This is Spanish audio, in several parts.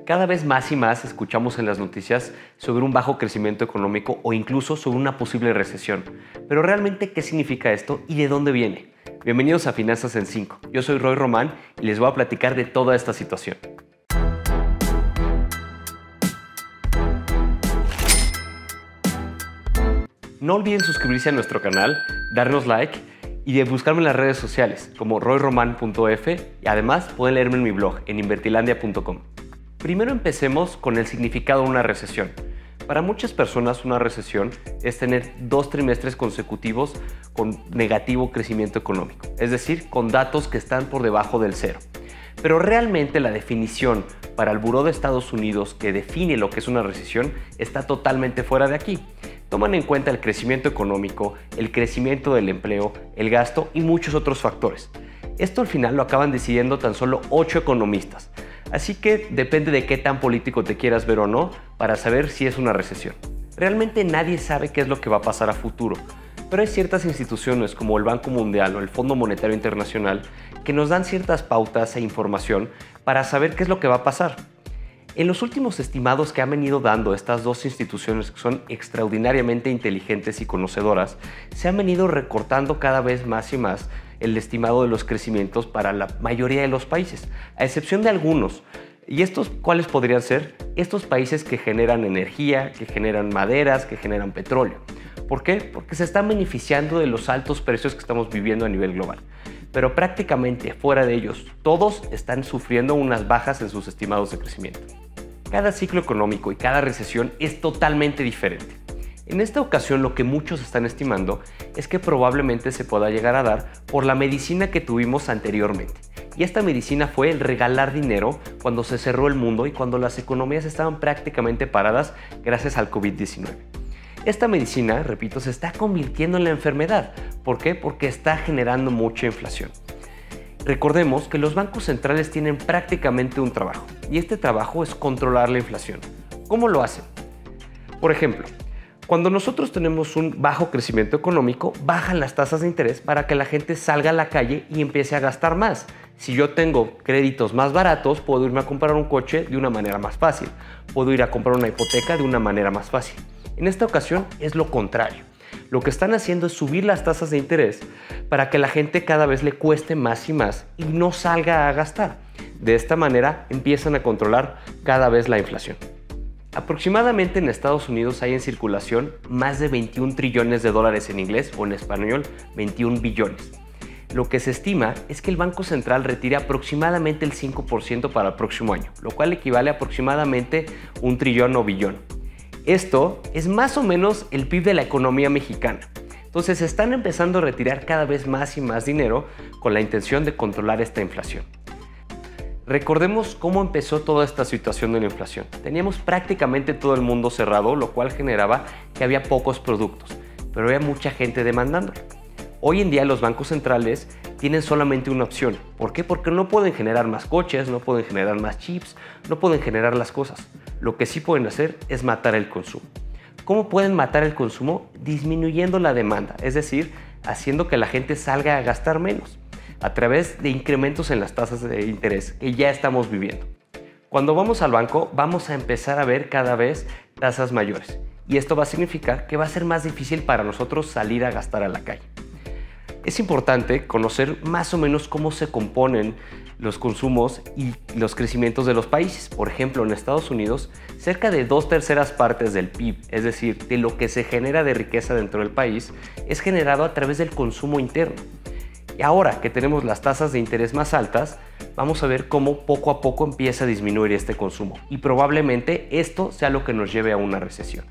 Cada vez más y más escuchamos en las noticias sobre un bajo crecimiento económico o incluso sobre una posible recesión. Pero realmente, ¿qué significa esto y de dónde viene? Bienvenidos a Finanzas en 5. Yo soy Roy Román y les voy a platicar de toda esta situación. No olviden suscribirse a nuestro canal, darnos like y de buscarme en las redes sociales como royroman.f y además pueden leerme en mi blog en invertilandia.com. Primero empecemos con el significado de una recesión. Para muchas personas una recesión es tener 2 trimestres consecutivos con negativo crecimiento económico, es decir, con datos que están por debajo del cero. Pero realmente la definición para el Buró de Estados Unidos que define lo que es una recesión está totalmente fuera de aquí. Toman en cuenta el crecimiento económico, el crecimiento del empleo, el gasto y muchos otros factores. Esto al final lo acaban decidiendo tan solo 8 economistas. Así que depende de qué tan político te quieras ver o no para saber si es una recesión. Realmente nadie sabe qué es lo que va a pasar a futuro, pero hay ciertas instituciones como el Banco Mundial o el Fondo Monetario Internacional que nos dan ciertas pautas e información para saber qué es lo que va a pasar. En los últimos estimados que han venido dando estas 2 instituciones que son extraordinariamente inteligentes y conocedoras, se han venido recortando cada vez más y más el estimado de los crecimientos para la mayoría de los países, a excepción de algunos. ¿Y estos cuáles podrían ser? Estos países que generan energía, que generan maderas, que generan petróleo. ¿Por qué? Porque se están beneficiando de los altos precios que estamos viviendo a nivel global. Pero prácticamente fuera de ellos, todos están sufriendo unas bajas en sus estimados de crecimiento. Cada ciclo económico y cada recesión es totalmente diferente. En esta ocasión lo que muchos están estimando es que probablemente se pueda llegar a dar por la medicina que tuvimos anteriormente. Y esta medicina fue el regalar dinero cuando se cerró el mundo y cuando las economías estaban prácticamente paradas gracias al COVID-19. Esta medicina, repito, se está convirtiendo en la enfermedad. ¿Por qué? Porque está generando mucha inflación. Recordemos que los bancos centrales tienen prácticamente un trabajo y este trabajo es controlar la inflación. ¿Cómo lo hacen? Por ejemplo, cuando nosotros tenemos un bajo crecimiento económico, bajan las tasas de interés para que la gente salga a la calle y empiece a gastar más. Si yo tengo créditos más baratos, puedo irme a comprar un coche de una manera más fácil. Puedo ir a comprar una hipoteca de una manera más fácil. En esta ocasión es lo contrario. Lo que están haciendo es subir las tasas de interés para que la gente cada vez le cueste más y más y no salga a gastar. De esta manera empiezan a controlar cada vez la inflación. Aproximadamente en Estados Unidos hay en circulación más de 21 trillones de dólares en inglés o en español 21 billones. Lo que se estima es que el Banco Central retire aproximadamente el 5% para el próximo año, lo cual equivale a aproximadamente 1 trillón o billón. Esto es más o menos el PIB de la economía mexicana. Entonces están empezando a retirar cada vez más y más dinero con la intención de controlar esta inflación. Recordemos cómo empezó toda esta situación de la inflación. Teníamos prácticamente todo el mundo cerrado, lo cual generaba que había pocos productos, pero había mucha gente demandándolo. Hoy en día los bancos centrales tienen solamente una opción. ¿Por qué? Porque no pueden generar más coches, no pueden generar más chips, no pueden generar las cosas. Lo que sí pueden hacer es matar el consumo. ¿Cómo pueden matar el consumo? Disminuyendo la demanda, es decir, haciendo que la gente salga a gastar menos, a través de incrementos en las tasas de interés que ya estamos viviendo. Cuando vamos al banco, vamos a empezar a ver cada vez tasas mayores. Y esto va a significar que va a ser más difícil para nosotros salir a gastar a la calle. Es importante conocer más o menos cómo se componen los consumos y los crecimientos de los países. Por ejemplo, en Estados Unidos, cerca de 2/3 partes del PIB, es decir, de lo que se genera de riqueza dentro del país, es generado a través del consumo interno. Y ahora que tenemos las tasas de interés más altas, vamos a ver cómo poco a poco empieza a disminuir este consumo. Y probablemente esto sea lo que nos lleve a una recesión.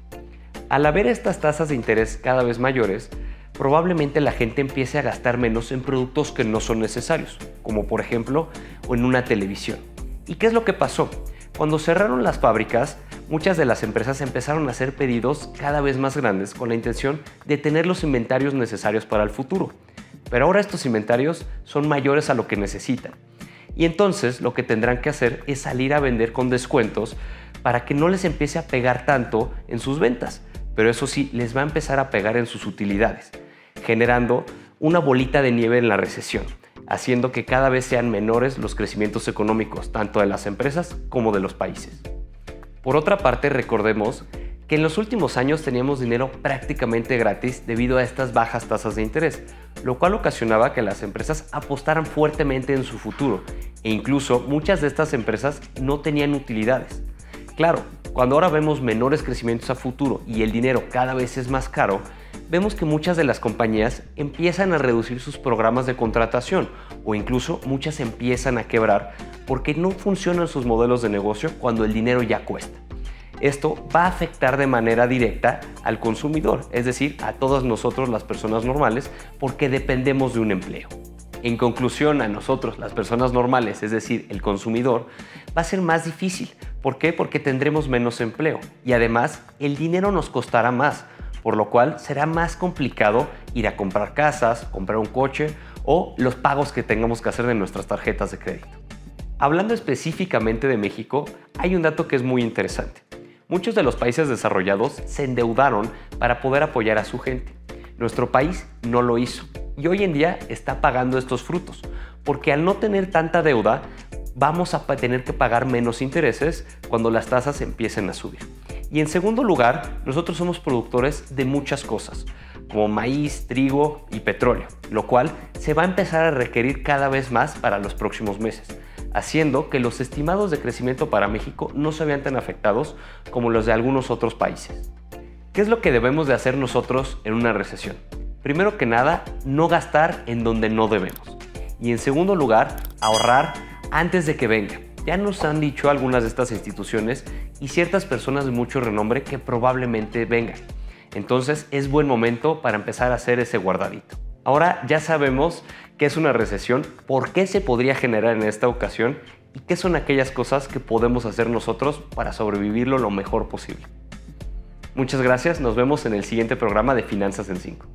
Al haber estas tasas de interés cada vez mayores, probablemente la gente empiece a gastar menos en productos que no son necesarios, como por ejemplo en una televisión. ¿Y qué es lo que pasó? Cuando cerraron las fábricas, muchas de las empresas empezaron a hacer pedidos cada vez más grandes con la intención de tener los inventarios necesarios para el futuro. Pero ahora estos inventarios son mayores a lo que necesitan. Y entonces lo que tendrán que hacer es salir a vender con descuentos para que no les empiece a pegar tanto en sus ventas. Pero eso sí, les va a empezar a pegar en sus utilidades, generando una bolita de nieve en la recesión. haciendo que cada vez sean menores los crecimientos económicos, tanto de las empresas como de los países. Por otra parte, recordemos que en los últimos años teníamos dinero prácticamente gratis debido a estas bajas tasas de interés, lo cual ocasionaba que las empresas apostaran fuertemente en su futuro, e incluso muchas de estas empresas no tenían utilidades. Claro, cuando ahora vemos menores crecimientos a futuro y el dinero cada vez es más caro, vemos que muchas de las compañías empiezan a reducir sus programas de contratación o incluso muchas empiezan a quebrar porque no funcionan sus modelos de negocio cuando el dinero ya cuesta. Esto va a afectar de manera directa al consumidor, es decir, a todas nosotros las personas normales, porque dependemos de un empleo. En conclusión, a nosotros, las personas normales, es decir, el consumidor, va a ser más difícil. ¿Por qué? Porque tendremos menos empleo y además el dinero nos costará más, por lo cual será más complicado ir a comprar casas, comprar un coche o los pagos que tengamos que hacer de nuestras tarjetas de crédito. Hablando específicamente de México, hay un dato que es muy interesante. Muchos de los países desarrollados se endeudaron para poder apoyar a su gente. Nuestro país no lo hizo y hoy en día está pagando estos frutos, porque al no tener tanta deuda, vamos a tener que pagar menos intereses cuando las tasas empiecen a subir. Y en segundo lugar, nosotros somos productores de muchas cosas, como maíz, trigo y petróleo, lo cual se va a empezar a requerir cada vez más para los próximos meses, haciendo que los estimados de crecimiento para México no se vean tan afectados como los de algunos otros países. ¿Qué es lo que debemos de hacer nosotros en una recesión? Primero que nada, no gastar en donde no debemos. Y en segundo lugar, ahorrar antes de que venga. Ya nos han dicho algunas de estas instituciones y ciertas personas de mucho renombre que probablemente vengan. Entonces es buen momento para empezar a hacer ese guardadito. Ahora ya sabemos qué es una recesión, por qué se podría generar en esta ocasión y qué son aquellas cosas que podemos hacer nosotros para sobrevivirlo lo mejor posible. Muchas gracias, nos vemos en el siguiente programa de Finanzas en 5.